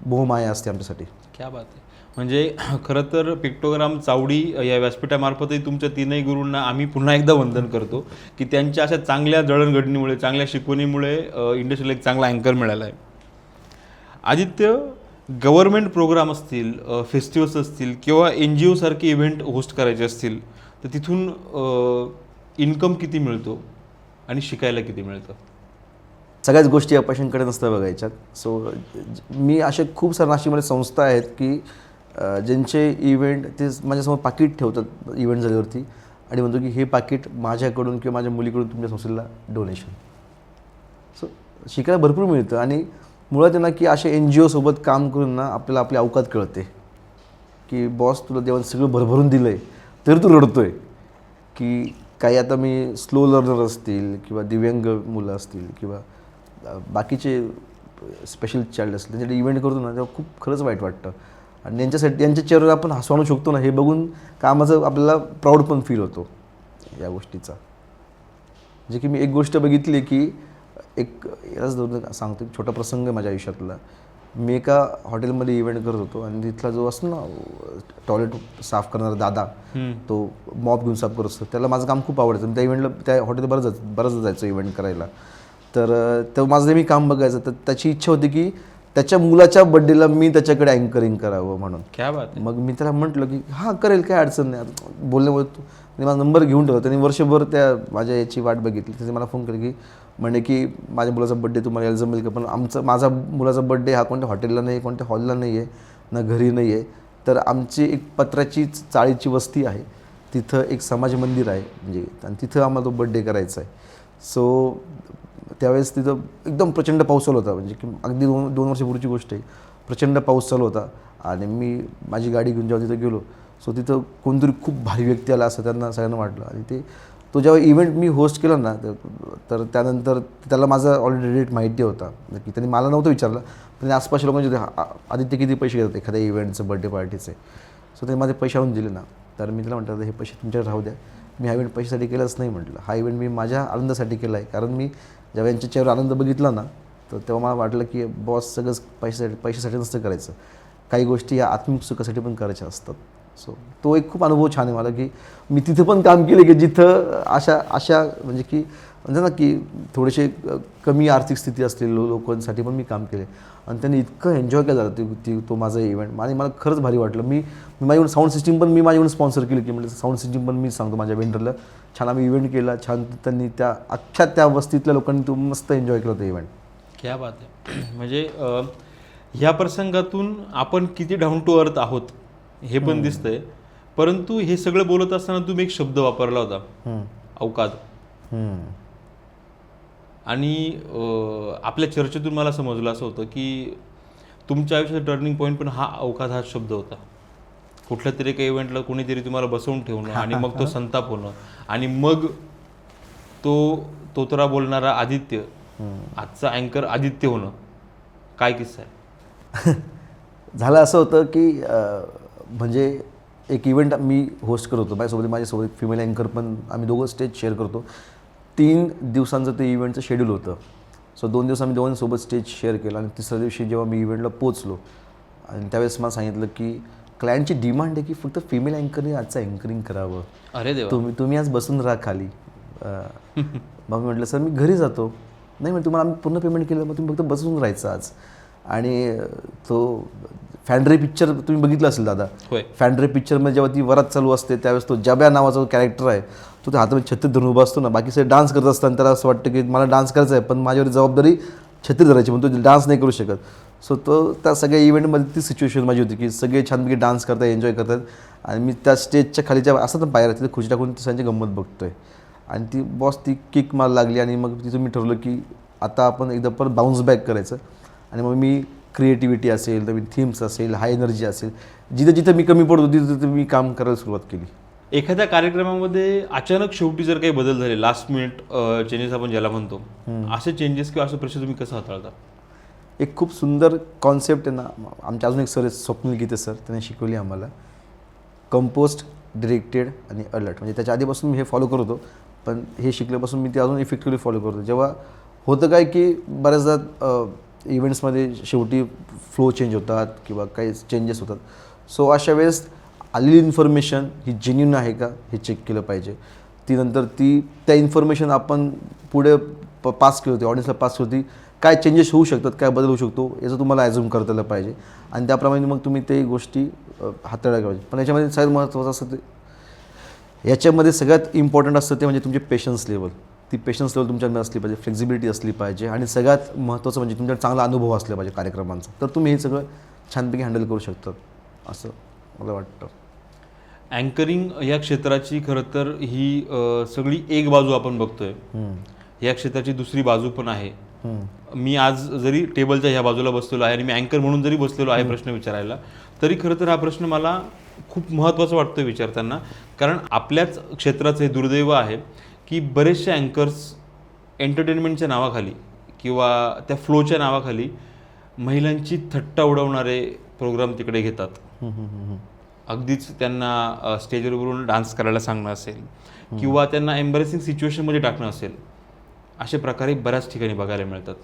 मोहमाया असते आमच्यासाठी. क्या बात आहे. म्हणजे खरं तर पिक्टोग्राम चावडी या व्यासपीठामार्फतही तुमच्या 3ही गुरूंना आम्ही पुन्हा एकदा वंदन करतो की त्यांच्या अशा चांगल्या जडणघडणीमुळे, चांगल्या शिकवणीमुळे इंडस्ट्रीला एक चांगला अँकर मिळाला आहे. आदित्य, गव्हर्नमेंट प्रोग्राम असतील, फेस्टिवल्स असतील किंवा NGO सारखे इव्हेंट होस्ट करायचे असतील तर तिथून इन्कम किती मिळतो आणि शिकायला किती मिळतं? सगळ्याच गोष्टी अपयशांकडे नसतं बघायच्यात. सो मी असे खूप सारे नाशिकमध्ये संस्था आहेत की ज्यांचे इव्हेंट ते माझ्यासमोर पाकिट ठेवतात इव्हेंट झाल्यावरती आणि म्हणतो की हे पाकिट माझ्याकडून किंवा माझ्या मुलीकडून तुमच्या संस्थेला डोनेशन. सो शिकायला भरपूर मिळतं. आणि मुळात आहे ना की अशा NGO सोबत काम करून ना आपल्याला आपली अवकात कळते की बॉस तुला देवाने सगळं भरभरून दिलं आहे तरी तू रडतो आहे. की काही आता मी स्लो लर्नर असतील किंवा दिव्यांग मुलं असतील किंवा बाकीचे स्पेशल चाइल्ड असतील त्यांच्यासाठी इव्हेंट करतो ना तेव्हा खूप खरंच वाईट वाटतं. आणि यांच्या चेहऱ्यावर आपण हसू आणू शकतो ना हे बघून कामाचं आपल्याला प्राऊड पण फील होतो या गोष्टीचा. म्हणजे की मी एक गोष्ट बघितली की एक याच सांगतो, एक छोटा प्रसंग आहे माझ्या आयुष्यातला. मी एका हॉटेलमध्ये इव्हेंट करत होतो आणि तिथला जो असतो ना टॉयलेट साफ करणारा दादा, तो मॉप घेऊन साफ करत असतो, त्याला माझं काम खूप आवडायचं. त्या इव्हेंटला त्या हॉटेलला बरंच जायचं इव्हेंट करायला. तर माझं नेहमी काम बघायचं. तर त्याची इच्छा होती की त्याच्या मुलाच्या बड्डेला मी त्याच्याकडे अँकरिंग करावं म्हणून. क्या बात आहे. मग मी त्याला म्हटलं की हां करेल, काय अडचण नाही. बोलल्यामुळे माझा नंबर घेऊन ठेवला. त्यांनी वर्षभर त्या माझ्या याची वाट बघितली. त्याने मला फोन केला की म्हणे की माझ्या मुलाचा बड्डे तुम्हाला यायला जमेल का? पण माझा मुलाचा बड्डे हा कोणत्या हॉटेलला नाही आहे, कोणत्या हॉलला नाही आहे, ना घरी नाही आहे. तर आमची एक पत्र्याची चाळीची वस्ती आहे, तिथं एक समाज मंदिर आहे म्हणजे, आणि तिथं आम्हाला तो बड्डे करायचा आहे. सो त्यावेळेस तिथं एकदम प्रचंड पाऊस चालू होता. म्हणजे की अगदी 2 वर्षापूर्वीची गोष्ट आहे. प्रचंड पाऊस चालू होता आणि मी माझी गाडी घेऊन जेव्हा तिथं गेलो, सो तिथं कोणतरी खूप भारी व्यक्ती आला असं त्यांना सगळ्यांना वाटलं. आणि तो जेव्हा इव्हेंट मी होस्ट केला ना तर त्यानंतर त्याला माझा ऑलरेडी रेट माहिती होता की त्यांनी मला नव्हतं विचारलं, पण आसपासच्या लोकांचे आदित्य किती पैसे घेतात एखाद्या इव्हेंटचं बड्डे पार्टीचे. सो ते माझे पैसे आणून दिले ना. तर मी त्याला म्हटलं हे पैसे तुमच्याकडे राहू द्या, मी हा इव्हेंट पैशासाठी केलाच नाही म्हटलं. हा इव्हेंट मी माझ्या आनंदासाठी केला आहे. कारण मी जेव्हा यांच्या चेहऱ्यावर आनंद बघितला ना तर तेव्हा मला वाटलं की बॉस सगळंच पैशासाठी नसतं करायचं. काही गोष्टी या आत्मिक सुखासाठी पण करायच्या असतात. सो तो एक खूप अनुभव छान आहे मला, की मी तिथं पण काम केले की जिथं अशा म्हणजे की म्हणजे ना की थोडेसे कमी आर्थिक स्थिती असलेल्या लोकांसाठी पण मी काम केले आणि त्यांनी इतकं एन्जॉय केलं जातं तो माझा इव्हेंट आणि मला खरंच भारी वाटलं. मी माझ्याकडून साऊंड सिस्टीम पण मी माझ्याकडून स्पॉन्सर केली, की म्हणजे साऊंड सिस्टीम पण मी सांगतो माझ्या वेंडरला. छान आम्ही इव्हेंट केला, छान त्यांनी त्या वस्तीतल्या लोकांनी तो मस्त एन्जॉय केला तो इव्हेंट. क्या बात आहे. म्हणजे ह्या प्रसंगातून आपण किती डाऊन टू अर्थ आहोत हे पण दिसतंय. परंतु हे सगळं बोलत असताना तुम्ही एक शब्द वापरला होता, अवकाद. आणि आपल्या चर्चेतून मला समजलं असं होतं की तुमच्या आयुष्याचा टर्निंग पॉईंट पण अवकाद हा शब्द होता. कुठल्या तरी काही इव्हेंटला कोणीतरी तुम्हाला बसवून ठेवणं आणि मग तो संताप होणं आणि मग तो तोतरा बोलणारा आदित्य, आजचा अँकर आदित्य होणं. काय किस्सा आहे? झालं असं होतं की म्हणजे एक इव्हेंट मी होस्ट करत होतो, माझ्यासोबत एक फिमेल अँकर पण, आम्ही दोघं स्टेज शेअर करतो. 3 दिवसांचं ते इव्हेंटचं शेड्यूल होतं. सो 2 दिवस आम्ही दोघांसोबत स्टेज शेअर केलं आणि तिसऱ्या दिवशी जेव्हा मी इव्हेंटला पोचलो आणि त्यावेळेस मला सांगितलं की क्लायंटची डिमांड आहे की फक्त फिमेल अँकरने आजचं अँकरिंग करावं. अरे देवा. तुम्ही आज बसून राहा खाली. मग मी म्हटलं सर मी घरी जातो. नाही म्हणजे तुम्हाला आम्ही पूर्ण पेमेंट केलं, मग तुम्ही फक्त बसून राहायचं आज. आणि तो फॅन्ड्रे पिक्चर तुम्ही बघितलं असेल दादा. होय. फॅन्ड्रे पिक्चरमध्ये जेव्हा ती वरात चालू असते त्यावेळेस तो जब्या नावाचा जो कॅरेक्टर आहे तो त्या हातामध्ये छत्री धरून उभा असतो ना, बाकी सगळे डान्स करत असताना त्याला असं वाटतं की मला डान्स करायचा आहे पण माझ्यावर जबाबदारी छत्री धरायची म्हणून तो डान्स नाही करू शकत. सो तो त्या सगळ्या इव्हेंटमध्ये ती सिच्युएशन माझी होती की सगळे छानपैकी डान्स करतात, एन्जॉय करतात आणि मी त्या स्टेजच्या खालीच्या असं तर पायऱ्या तिथे खुशी टाकून सगळ्यांची गंमत बघतोय आणि ती बॉस ती किक मला लागली आणि मग तिथं मी ठरवलं की आता आपण एकदा परत बाउन्स बॅक करायचं. आणि मग मी क्रिएटिव्हिटी असेल, नवीन थीम्स असेल, हाय एनर्जी असेल, जिथं मी कमी पडतो तिथं मी काम करायला सुरुवात केली. एखाद्या कार्यक्रमामध्ये अचानक शेवटी जर काही बदल झाले, लास्ट मिनिट चेंजेस आपण ज्याला म्हणतो, असे चेंजेस किंवा असं प्रश्न तुम्ही कसं हाताळता? एक खूप सुंदर कॉन्सेप्ट आहे ना, आमचे अजून एक सर स्वप्नील गीते सर, त्यांनी शिकवली आम्हाला. कंपोस्ट, डिरेक्टेड आणि अलर्ट. म्हणजे त्याच्या आधीपासून मी हे फॉलो करत होतो, पण हे शिकल्यापासून मी ते अजून इफेक्टिव्हली फॉलो करतो. जेव्हा होतं काय की बऱ्याचदा इव्हेंट्समध्ये शेवटी फ्लो चेंज होतात किंवा काही चेंजेस होतात. सो अशा वेळेस आलेली इन्फॉर्मेशन ही जेन्युइन आहे का हे चेक केलं पाहिजे. ती नंतर त्या इन्फॉर्मेशन आपण पुढे पास केली होती, ऑडियन्सला पास केली होती, काय चेंजेस होऊ शकतात, काय बदल होऊ शकतो याचं तुम्हाला ॲझ्युम करता आलं पाहिजे आणि त्याप्रमाणे मग तुम्ही ते गोष्टी हाताळल्या पाहिजे. पण याच्यामध्ये सगळ्यात महत्त्वाचं असतं ते, याच्यामध्ये सगळ्यात इम्पॉर्टंट असतं ते म्हणजे तुमची पेशन्स लेवल. ती पेशन्स लेवल तुमच्याकडे असली पाहिजे, फ्लेक्झिबिलिटी असली पाहिजे आणि सगळ्यात महत्त्वाचं म्हणजे तुमच्याकडे चांगला अनुभव असला पाहिजे कार्यक्रमांचा. तर तुम्ही हे सगळं छानपैकी हँडल करू शकतात असं मला वाटतं. अँकरिंग या क्षेत्राची खरं तर ही सगळी एक बाजू आपण बघतोय. या क्षेत्राची दुसरी बाजू पण आहे. मी आज जरी टेबलच्या ह्या बाजूला बसलेलो आहे आणि मी अँकर म्हणून जरी बसलेलो आहे प्रश्न विचारायला, तरी खरं तर हा प्रश्न मला खूप महत्त्वाचा वाटतो विचारताना. कारण आपल्याच क्षेत्राचं हे दुर्दैव आहे की बरेचसे अँकर्स एंटरटेनमेंटच्या नावाखाली किंवा त्या फ्लोच्या नावाखाली महिलांची थट्टा उडवणारे प्रोग्राम तिकडे घेतात. अगदीच त्यांना स्टेजवर बोलून डान्स करायला सांगणं असेल किंवा त्यांना एम्बॅरेसिंग सिच्युएशनमध्ये टाकणं असेल, अशा प्रकारे बऱ्याच ठिकाणी बघायला मिळतात.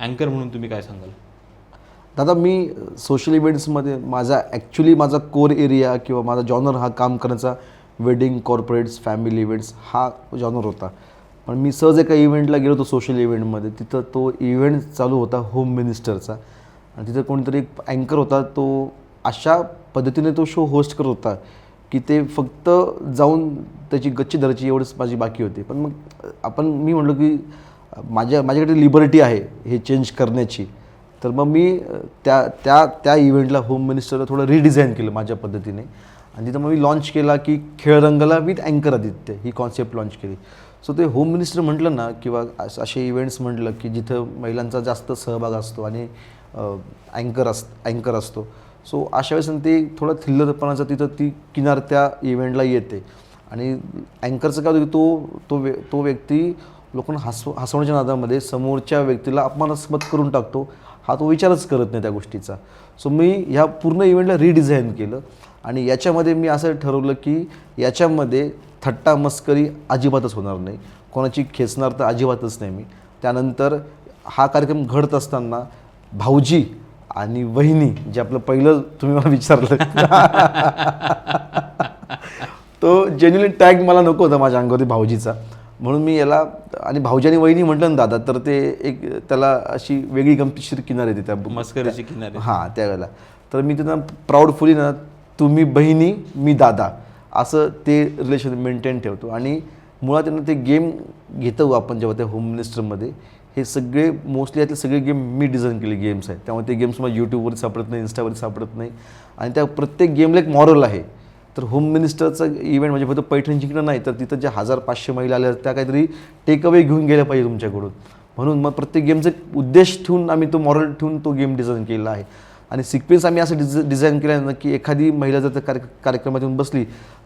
अँकर म्हणून तुम्ही काय सांगाल? दादा मी सोशल इव्हेंट्समध्ये माझा कोर एरिया किंवा माझा जॉनर हा काम करण्याचा वेडिंग, कॉर्पोरेट्स, फॅमिली इव्हेंट्स हा जॉनर होता. पण मी सहज एका इव्हेंटला गेलो होतो सोशल इव्हेंटमध्ये. तिथं तो इव्हेंट चालू होता होम मिनिस्टरचा आणि तिथं कोणीतरी एक अँकर होता. तो अशा पद्धतीने तो शो होस्ट करत होता की ते फक्त जाऊन त्याची गच्ची धरायची एवढंच माझी बाकी होती. पण मग मी म्हटलं की माझ्याकडे लिबर्टी आहे हे चेंज करण्याची. तर मग मी त्या इव्हेंटला होम मिनिस्टरला थोडं रिडिझाईन केलं माझ्या पद्धतीने आणि तिथं मग मी लॉन्च केला की खेळ रंगला विथ अँकर आदित्य ही कॉन्सेप्ट लॉन्च केली. सो ते होम मिनिस्टर म्हटलं ना किंवा असे इव्हेंट्स म्हटलं की जिथं महिलांचा जास्त सहभाग असतो आणि अँकर असतो. सो अशा वेळेस ते थोडं थिल्लरपणाचं तिथं ती किनार त्या इव्हेंटला येते आणि अँकरचं काय होतं की तो व्यक्ती लोकांना हसवण्याच्या नादामध्ये समोरच्या व्यक्तीला अपमानास्पद करून टाकतो. हा तो विचारच करत नाही त्या गोष्टीचा. सो मी ह्या पूर्ण इव्हेंटला रिडिझाईन केलं आणि याच्यामध्ये मी असं ठरवलं की याच्यामध्ये थट्टा मस्करी अजिबातच होणार नाही, कोणाची खेचणार तर अजिबातच नाही मी. त्यानंतर हा कार्यक्रम घडत असताना भाऊजी आणि वहिनी, जे आपलं पहिलं तुम्ही मला विचारलं तो जेन्युअली टॅग मला नको होता माझ्या अंगावरती भाऊजीचा, म्हणून मी याला, आणि भाऊजी आणि वहिनी म्हटलं ना दादा, तर ते एक त्याला अशी वेगळी गमतीशीर किनार येते त्या मस्करीची किनारे. हां त्यावेळेला. तर मी त्यांना प्राऊडफुली ना, तुम्ही बहिणी मी दादा असं ते रिलेशन मेंटेन ठेवतो. आणि मुळात त्यांना ते गेम घेतो आपण जेव्हा त्या होम मिनिस्टरमध्ये, हे सगळे मोस्टली यातले सगळे गेम मी डिझाईन केले गेम्स आहेत. त्यामुळे ते गेम्स मला यूट्यूबवर सापडत नाही, इन्स्टावर सापडत नाही. आणि त्या प्रत्येक गेमला एक मॉरल आहे. तर होम मिनिस्टरचा इव्हेंट म्हणजे फक्त पैठण जिंकणं नाही, तर तिथं ज्या 1500 महिला आल्या त्या काहीतरी टेक अवे घेऊन गेल्या पाहिजे तुमच्याकडून. म्हणून मग प्रत्येक गेमचा एक उद्देश ठेवून आम्ही तो मॉरल ठेवून तो गेम डिझाईन केला आहे. आणि सिक्वेन्स आम्ही असं डिझाईन केलं ना की एखादी महिला जर त्या कार्यक्रमात येऊन बसली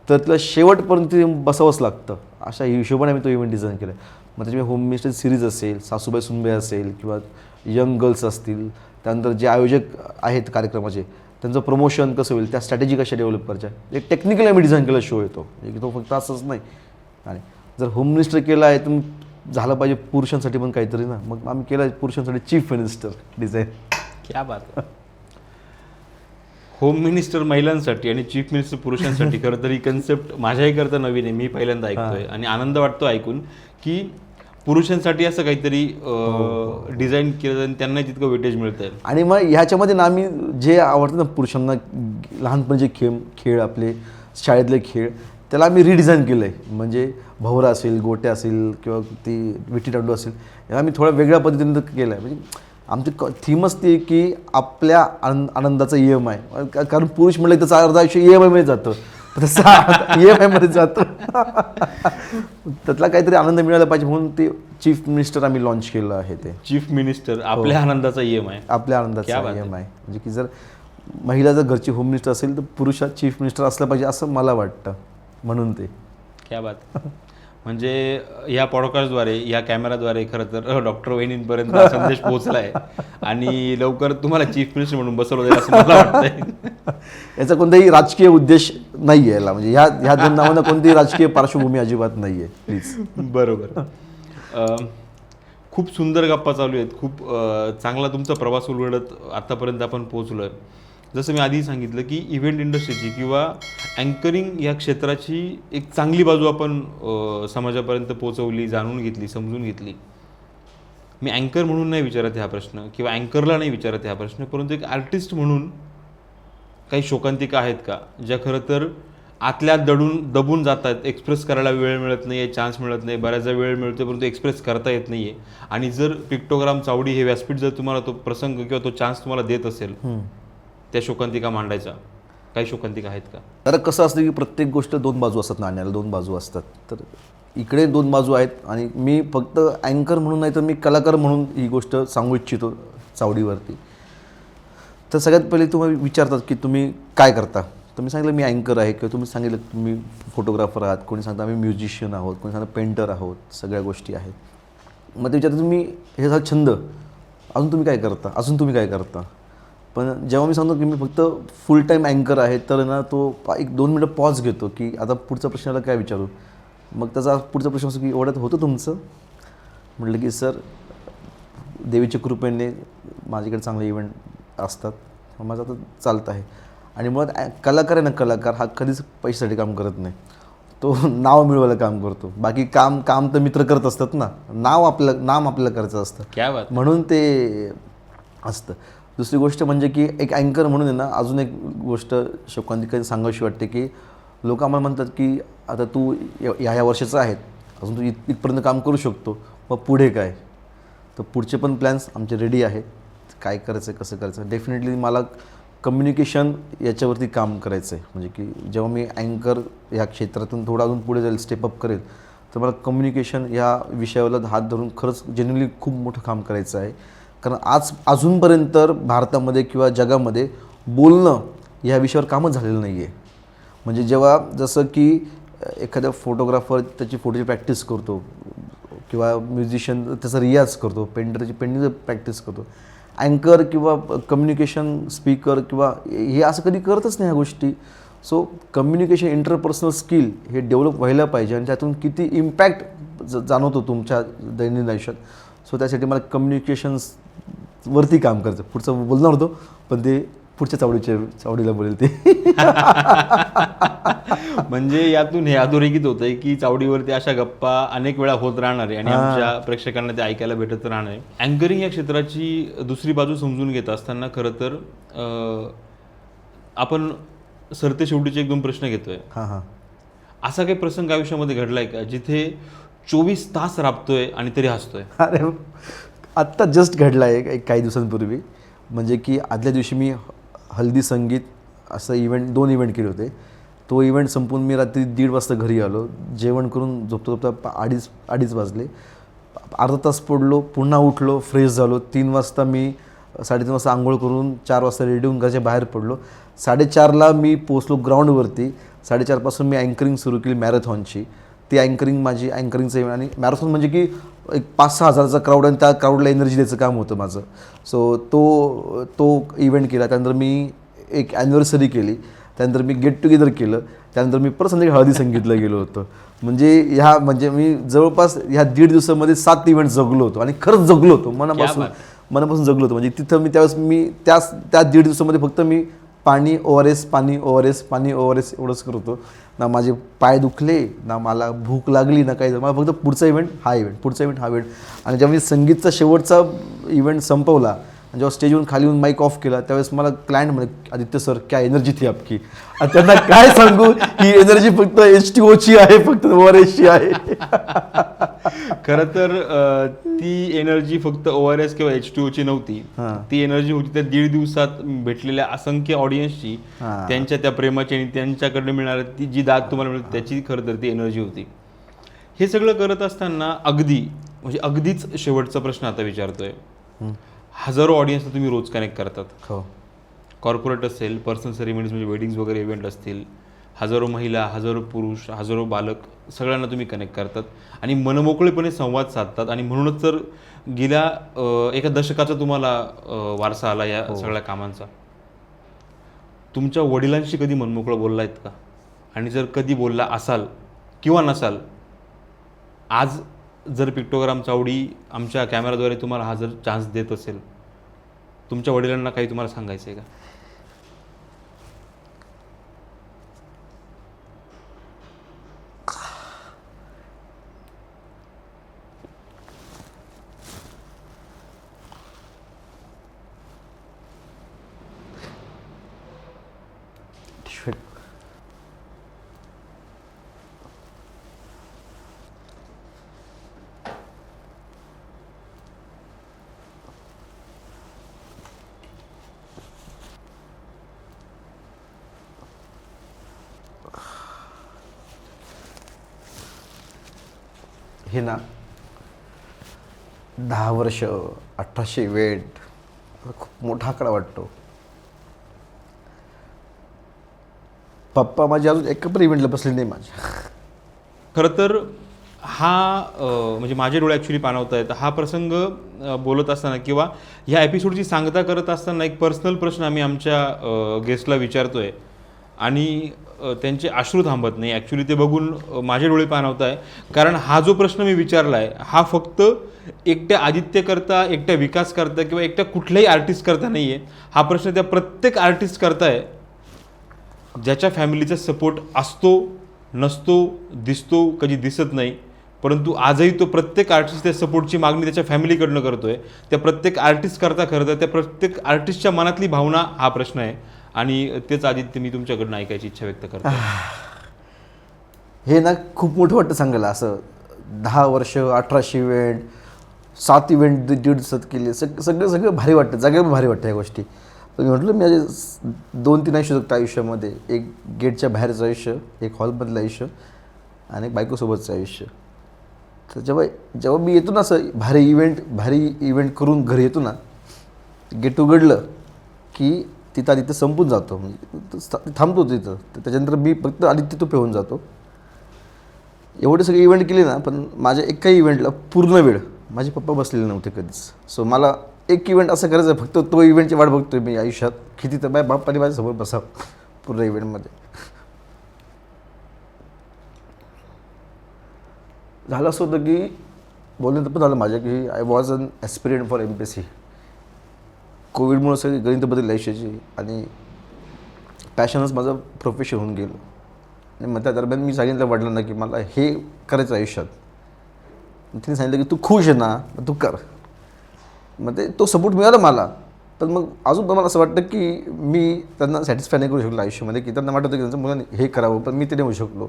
तर तिला शेवटपर्यंत बसावंच लागतं, अशा हिशोबाने आम्ही तो इव्हेंट डिझाईन केला आहे. मग त्याच्यामुळे होम मिनिस्टर सिरीज असेल, सासूबाई सुनबाई असेल, किंवा यंग गर्ल्स असतील, त्यानंतर जे आयोजक आहेत कार्यक्रमाचे त्यांचं प्रमोशन कसं होईल, त्या स्ट्रॅटेजी कशा डेव्हलप करायच्या, एक टेक्निकल आम्ही डिझाईन केला शो येतो. की तो फक्त असंच नाही. आणि जर होम मिनिस्टर केला आहे तर मग झालं पाहिजे पुरुषांसाठी पण काहीतरी ना, मग आम्ही केलं आहे पुरुषांसाठी चीफ मिनिस्टर डिझाईन. क्या बात. होम मिनिस्टर महिलांसाठी आणि चीफ मिनिस्टर पुरुषांसाठी. खरं तर ही कन्सेप्ट माझ्याही करता नवीन आहे, मी पहिल्यांदा ऐकतोय आणि आनंद वाटतो ऐकून की पुरुषांसाठी असं काहीतरी डिझाईन केलं आणि त्यांना तितकं वेटेज मिळतंय. आणि मग ह्याच्यामध्ये ना आम्ही जे आवडतं ना पुरुषांना, लहानपणीचे खेळ आपले शाळेतले खेळ, त्याला आम्ही रिडिझाईन केलं आहे. म्हणजे भोवरा असेल, गोट्या असेल, किंवा ती विटीदांडू असेल, याला आम्ही थोड्या वेगळ्या पद्धतीने केलं आहे. म्हणजे आमची थीमच ती की आपल्या आनंदाचा EMI, कारण पुरुष म्हटलं त्याचं अर्ध आयुष्य EMI मध्ये जातं, तसं EMI मध्ये जातं. त्यातला काहीतरी आनंद मिळाला पाहिजे म्हणून ते चीफ मिनिस्टर आम्ही लॉन्च केलं आहे. ते चीफ मिनिस्टर आपल्या आनंदाचा EMI, आपल्या आनंदाचा EMI. म्हणजे की जर महिला जर घरची होम मिनिस्टर असेल तर पुरुष चीफ मिनिस्टर असला पाहिजे असं मला वाटतं, म्हणून ते. क्या बात. म्हणजे या पॉडकास्टद्वारे, या कॅमेराद्वारे खरं तर डॉक्टर वहिनींपर्यंत संदेश पोहोचला आहे आणि लवकर तुम्हाला चीफ मिनिस्टर म्हणून बसवलं जाईल असं मला वाटतंय. याचा कोणताही राजकीय उद्देश नाही आहे याला, म्हणजे ह्या दोन नावांना कोणतीही राजकीय पार्श्वभूमी अजिबात नाही आहे, प्लीज. बरोबर. खूप सुंदर गप्पा चालू आहेत, खूप चांगला तुमचा प्रवास उलगडत आतापर्यंत आपण पोहोचलो आहे. जसं मी आधी सांगितलं की इव्हेंट इंडस्ट्रीची किंवा अँकरिंग या क्षेत्राची एक चांगली बाजू आपण समाजापर्यंत पोहोचवली, जाणून घेतली, समजून घेतली. मी अँकर म्हणून नाही विचारत हा प्रश्न किंवा अँकरला नाही विचारत हा प्रश्न, परंतु एक आर्टिस्ट म्हणून काही शोकांतिका आहेत का ज्या खरं तर आतल्या दबून जातात, एक्सप्रेस करायला वेळ मिळत नाही आहे, चान्स मिळत नाही, बऱ्याचदा वेळ मिळतो परंतु एक्सप्रेस करता येत नाही आहे. आणि जर पिक्टोग्राम चावडी हे व्यासपीठ जर तुम्हाला तो प्रसंग किंवा तो चान्स तुम्हाला देत असेल, त्या शोकांतिका मांडायचा, काही शोकांतिका आहेत का? तर कसं असतं की प्रत्येक गोष्ट दोन बाजू असतात, नाण्याला दोन बाजू असतात. तर इकडे दोन बाजू आहेत आणि मी फक्त अँकर म्हणून नाही तर मी कलाकार म्हणून ही गोष्ट सांगू इच्छितो चावडीवरती. तर सगळ्यात पहिले तुम्ही विचारतात की तुम्ही काय करता, तर मी सांगितलं मी अँकर आहे, किंवा तुम्ही सांगितलं तुम्ही फोटोग्राफर आहात, कोणी सांगतं आम्ही म्युझिशियन आहोत, कोणी सांगतं पेंटर आहोत, सगळ्या गोष्टी आहेत. मग ते विचारतात तुम्ही हे झालं छंद, अजून तुम्ही काय करता. पण जेव्हा मी सांगतो की मी फक्त फुल टाईम अँकर आहे, तर ना तो एक 2 मिनटं पॉज घेतो की आता पुढच्या प्रश्नाला काय विचारू. मग त्याचा पुढचा प्रश्न असतो की एवढ्यात होतं तुमचं. म्हटलं की सर देवीच्या कृपेने माझ्याकडे चांगले इव्हेंट असतात, माझं आता चालतं आहे. आणि मुळात कलाकार आहे ना, कलाकार हा कधीच पैशासाठी काम करत नाही, तो नाव मिळवायला काम करतो. बाकी काम तर मित्र करत असतात ना, नाम आपल्याला करायचं असतं, क्या बात. म्हणून ते असतं. दुसरी गोष्ट म्हणजे की एक अँकर म्हणून आहे ना, अजून एक गोष्ट शोकांतिका सांगावीशी वाटते की लोक आम्हाला म्हणतात की आता तू ह्या वर्षाचा आहेत, अजून तू इथपर्यंत काम करू शकतो, मग पुढे काय. तर पुढचे पण प्लॅन्स आमचे रेडी आहेत, काय करायचं कसं करायचं. डेफिनेटली मला कम्युनिकेशन याच्यावरती काम करायचं आहे. म्हणजे की जेव्हा मी अँकर ह्या क्षेत्रातून थोडं अजून पुढे जाईल, स्टेपअप करेल, तर मला कम्युनिकेशन ह्या विषयावर हात धरून खरंच जेन्युअनली खूप मोठं काम करायचं आहे. कारण अजूनपर्यंत भारतामध्ये किंवा जगामध्ये बोलणं ह्या विषयावर कामच झालेलं नाही आहे. म्हणजे जेव्हा जसं की एखादा फोटोग्राफर त्याची फोटोची प्रॅक्टिस करतो, किंवा म्युझिशियन त्याचा रियाज करतो, पेंटर त्याची पेंटिंगचं प्रॅक्टिस करतो, अँकर किंवा कम्युनिकेशन स्पीकर किंवा हे असं कधी करतच नाही ह्या गोष्टी. सो कम्युनिकेशन इंटरपर्सनल स्किल हे डेव्हलप व्हायला पाहिजे आणि त्यातून किती इम्पॅक्ट जाणवतो तुमच्या दैनंदिन आयुष्यात. सो त्यासाठी मला कम्युनिकेशन्स वरती काम करायचं. पुढचं बोलणार होतो पण ते पुढच्या चावडीला बोलेल ते. म्हणजे यातून हे अधोरेखित होतंय की चावडीवरती अशा गप्पा अनेक वेळा होत राहणार आहे आणि आमच्या प्रेक्षकांना ते ऐकायला भेटत राहणार आहे. अँकरिंग या क्षेत्राची दुसरी बाजू समजून घेत असताना खरं तर आपण सरते शेवटीचे 1-2 प्रश्न घेतोय. हां. असा काही प्रसंग आयुष्यामध्ये घडलाय का जिथे 24 तास राबतोय आणि तरी हसतोय? अरे आत्ता जस्ट घडला आहे एक काही दिवसांपूर्वी. म्हणजे की आदल्या दिवशी मी हल्दी संगीत असं इव्हेंट 2 इव्हेंट केले होते. तो इव्हेंट संपून मी रात्री 1:30 वाजता घरी आलो. जेवण करून झोपता 2:30 वाजले. अर्धा तास पडलो, पुन्हा उठलो, फ्रेश झालो. 3 वाजता मी 3:30 वाजता आंघोळ करून 4 वाजता रेडी होऊन घराच्या बाहेर पडलो. 4:30ला मी पोचलो ग्राउंडवरती. 4:30 पासून मी अँकरिंग सुरू केली मॅरेथॉनची. ती माझी अँकरिंगचं इव्हेंट. आणि मॅरेथॉन म्हणजे की एक 5-6 हजाराचा क्राऊड आणि त्या क्राऊडला एनर्जी द्यायचं काम होतं माझं. सो तो इव्हेंट केला. त्यानंतर मी एक ॲनिव्हर्सरी केली. त्यानंतर मी गेट टुगेदर केलं. त्यानंतर मी परत संध्याकाळी हळदी संगीतला गेलो होतो. म्हणजे मी जवळपास ह्या 1.5 दिवसामध्ये 7 इव्हेंट जगलो होतो. आणि खरंच जगलो होतो मनापासून जगलो होतो. म्हणजे तिथं मी त्यावेळेस त्या 1.5 दिवसामध्ये फक्त मी पाणी ORS एवढंच करत होतो. ना माझे पाय दुखले, ना मला भूक लागली, ना काही. मला फक्त पुढचा इव्हेंट हा इव्हेंट. आणि जेव्हा मी संगीतचा शेवटचा इव्हेंट संपवला आणि जेव्हा स्टेजवरून खाली येऊन माईक ऑफ केला त्यावेळेस मला क्लायंट म्हणे, आदित्य सर क्या एनर्जी थी आपकी. आणि त्यांना काय सांगू, ही एनर्जी फक्त H2Oची आहे, फक्त ORSची आहे. खरं तर ती एनर्जी फक्त ORS किंवा H2Oची नव्हती. ती एनर्जी होती त्या 1.5 दिवसात भेटलेल्या असंख्य ऑडियन्सची, त्यांच्या त्या प्रेमाची आणि त्यांच्याकडे मिळणारी ती जी दाद तुम्हाला मिळते त्याची खरं तर ती एनर्जी होती. हे सगळं करत असताना अगदीच शेवटचा प्रश्न आता विचारतोय. हजारो ऑडियन्सला तुम्ही रोज कनेक्ट करतात. हो. कॉर्पोरेट असेल, पर्सनल सेरेमनीज म्हणजे वेडिंग्स वगैरे इव्हेंट असतील, हजारो महिला, हजारो पुरुष, हजारो बालक, सगळ्यांना तुम्ही कनेक्ट करतात आणि मनमोकळेपणे संवाद साधतात. आणि म्हणूनच तर गेल्या एका दशकाचा तुम्हाला वारसा आला या सगळ्या कामांचा. तुमच्या वडिलांशी कधी मनमोकळं बोललायत का? आणि जर कधी बोलला असाल किंवा नसाल, आज जर पिक्टोग्राम चावडी आमच्या कॅमेराद्वारे तुम्हाला हा जर चान्स देत असेल, तुमच्या वडिलांना काही तुम्हाला सांगायचं आहे का? हे ना 10 वर्ष, 1800 इव्हेंट, खूप मोठा आकडा वाटतो. पप्पा माझे अजून एका पण इव्हेंटला बसले नाही माझ्या. खरं तर हा म्हणजे माझे डोळे ॲक्च्युली पाणवत आहेत. हा प्रसंग बोलत असताना किंवा ह्या एपिसोडची सांगता करत असताना एक पर्सनल प्रश्न आम्ही आमच्या गेस्टला विचारतोय आणि त्यांचे अश्रू थांबत नाही. ॲक्च्युली ते बघून माझे डोळे पाणवत आहे. कारण हा जो प्रश्न मी विचारला आहे हा फक्त एकट्या आदित्य करता, एकट्या विकास करता किंवा एकट्या कुठल्याही आर्टिस्ट करता नाही आहे. हा प्रश्न त्या प्रत्येक आर्टिस्ट करता आहे ज्याच्या फॅमिलीचा सपोर्ट असतो, नसतो, दिसतो, कधी दिसत नाही. परंतु आजही तो प्रत्येक आर्टिस्ट त्या सपोर्टची मागणी त्याच्या फॅमिलीकडनं करतोय. त्या प्रत्येक आर्टिस्ट करता त्या प्रत्येक आर्टिस्टच्या मनातली भावना हा प्रश्न आहे. आणि तेच आदित्य मी तुमच्याकडनं ऐकायची इच्छा व्यक्त करतो. हे ना खूप मोठं वाटतं सांगायला. असं 10 वर्ष, 1800 इव्हेंट, 7 इव्हेंट 1.5 दिवसात केले. सगळं भारी वाटतं, जागेवर भारी वाटतं ह्या गोष्टी. पण मी म्हटलं माझे 2-3 आयुष्य होतं आयुष्यामध्ये. एक गेटच्या बाहेरचं आयुष्य, एक हॉलमधलं आयुष्य आणि एक बायकोसोबतचं आयुष्य. तर जेव्हा मी येतो ना असं भारी इव्हेंट करून घरी येतो ना, गेट उघडलं की तिथं आदित्य संपून जातो. म्हणजे थांबतो तिथं. त्याच्यानंतर मी फक्त आदित्य तो पेऊन जातो. एवढे सगळे इव्हेंट केले ना, पण माझ्या एकाही इव्हेंटला पूर्ण वेळ माझे पप्पा बसलेले नव्हते कधीच. सो मला एक इव्हेंट असं करायचं आहे, फक्त तो इव्हेंटची वाट बघतोय मी आयुष्यात, किती तर बाप्पाने माझ्यासमोर बसावं पूर्ण इव्हेंटमध्ये. झालं असं होतं की बोलण्यात पण झालं माझ्या की I was an aspirant for MPSC. कोविडमुळे सगळी गणित बदलली आयुष्याची आणि पॅशनच माझं प्रोफेशन होऊन गेलं. आणि मग त्या दरम्यान मी सांगितलं वडिलांना की मला हे करायचं आयुष्यात. तिने सांगितलं की तू खुश आहे ना, मग तू कर. मग तो सपोर्ट मिळाला मला. पण मग अजून पण मला असं वाटतं की मी त्यांना सॅटिस्फाय नाही करू शकलो आयुष्यामध्ये, की त्यांना वाटतं की त्यांच्या मुलांनी हे करावं, पण मी ते नाही होऊ शकलो.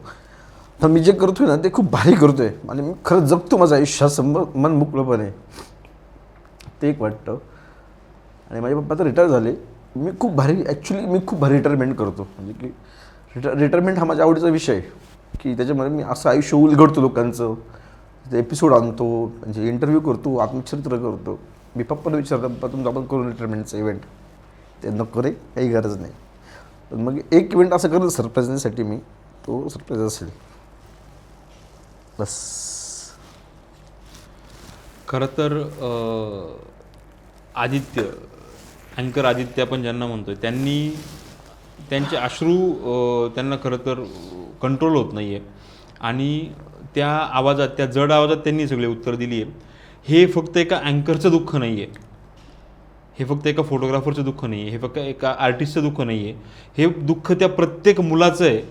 पण मी जे करतोय ना ते खूप भारी करतोय आणि मी खरं जगतो माझं आयुष्यासमोर मन मोकळंपणे, ते एक वाटतं. आणि माझे पप्पा तर रिटायर झाले. मी खूप भारी रिटायरमेंट करतो. म्हणजे की रिटायरमेंट हा माझ्या आवडीचा विषय आहे, की त्याच्यामध्ये मी असं आयुष्य उलगडतो लोकांचं, एपिसोड आणतो, म्हणजे इंटरव्ह्यू करतो, आत्मचरित्र करतो. मी पप्पाला विचारतो, पप्पा तुमचं आपण करू रिटायरमेंटचा इव्हेंट. ते नको रे, काही गरज नाही. पण मग एक इव्हेंट असं करतो सरप्राईजसाठी, मी तो सरप्राईज असेल बस. खरं तर आदित्य, अँकर आदित्य आपण ज्यांना म्हणतोय, त्यांचे अश्रू त्यांना खरं तर कंट्रोल होत नाही आहे. आणि त्या आवाजात, त्या जड आवाजात त्यांनी सगळे उत्तर दिली आहे. हे फक्त एका अँकरचं दुःख नाही आहे, हे फक्त एका फोटोग्राफरचं दुःख नाही आहे, हे फक्त एका आर्टिस्टचं दुःख नाही आहे. हे दुःख त्या प्रत्येक मुलाचं आहे,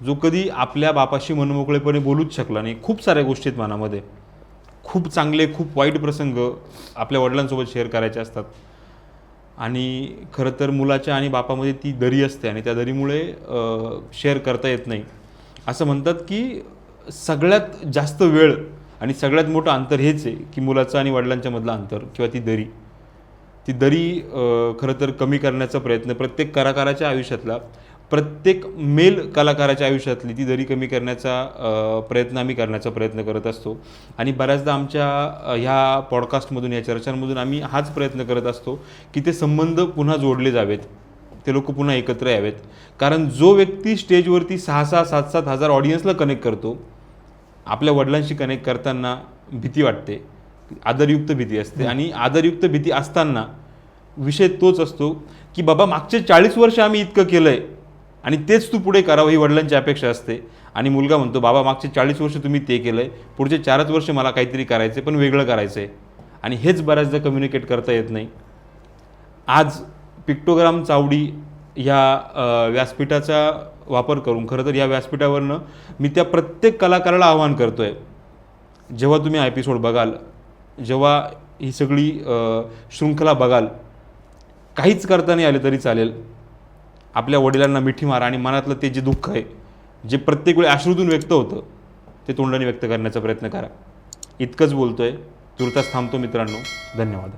जो कधी आपल्या बापाशी मनमोकळेपणे बोलूच शकला नाही. खूप साऱ्या गोष्टी आहेत मनामध्ये, खूप चांगले खूप वाईट प्रसंग आपल्या वडिलांसोबत शेअर करायचे असतात. आणि खरं तर मुलाच्या आणि बापामध्ये ती दरी असते आणि त्या दरीमुळे शेअर करता येत नाही. असं म्हणतात की सगळ्यात जास्त वेळ आणि सगळ्यात मोठं अंतर हेच आहे की मुलाचं आणि वडिलांच्या मधलं अंतर किंवा ती दरी खरं तर कमी करण्याचा प्रयत्न प्रत्येक कलाकाराच्या आयुष्यातला, प्रत्येक मेल कलाकाराच्या आयुष्यातली ती दरी कमी करण्याचा प्रयत्न आम्ही करण्याचा प्रयत्न करत असतो. आणि बऱ्याचदा आमच्या ह्या पॉडकास्टमधून, या चर्चांमधून आम्ही हाच प्रयत्न करत असतो की ते संबंध पुन्हा जोडले जावेत, ते लोक पुन्हा एकत्र यावेत. कारण जो व्यक्ती स्टेजवरती 6,000, 7,000, 7,000 ऑडियन्सला कनेक्ट करतो, आपल्या वडिलांशी कनेक्ट करताना भीती वाटते, आदरयुक्त भीती असते. आणि आदरयुक्त भीती असताना विषय तोच असतो की बाबा मागचे 40 वर्ष आम्ही इतकं केलं आहे आणि तेच तू पुढे करावं, ही वडिलांची अपेक्षा असते. आणि मुलगा म्हणतो बाबा मागचे 40 वर्ष तुम्ही ते केलं आहे, पुढचे 4च वर्ष मला काहीतरी करायचं आहे, पण वेगळं करायचं आहे. आणि हेच बऱ्याचदा कम्युनिकेट करता येत नाही. आज पिक्टोग्राम चावडी ह्या व्यासपीठाचा वापर करून, खरं तर या व्यासपीठावरनं मी त्या प्रत्येक कलाकाराला आवाहन करतो आहे, जेव्हा तुम्ही हा एपिसोड बघाल, जेव्हा ही सगळी शृंखला बघाल, काहीच करता नाही आले तरी चालेल, आपल्या वडिलांना मिठी मारा आणि मनातलं ते जे दुःख आहे, जे प्रत्येक वेळी अश्रूतून व्यक्त होतं, ते तोंडाने व्यक्त करण्याचा प्रयत्न करा. इतकंच बोलतोय, तुर्तास थांबतो मित्रांनो. धन्यवाद.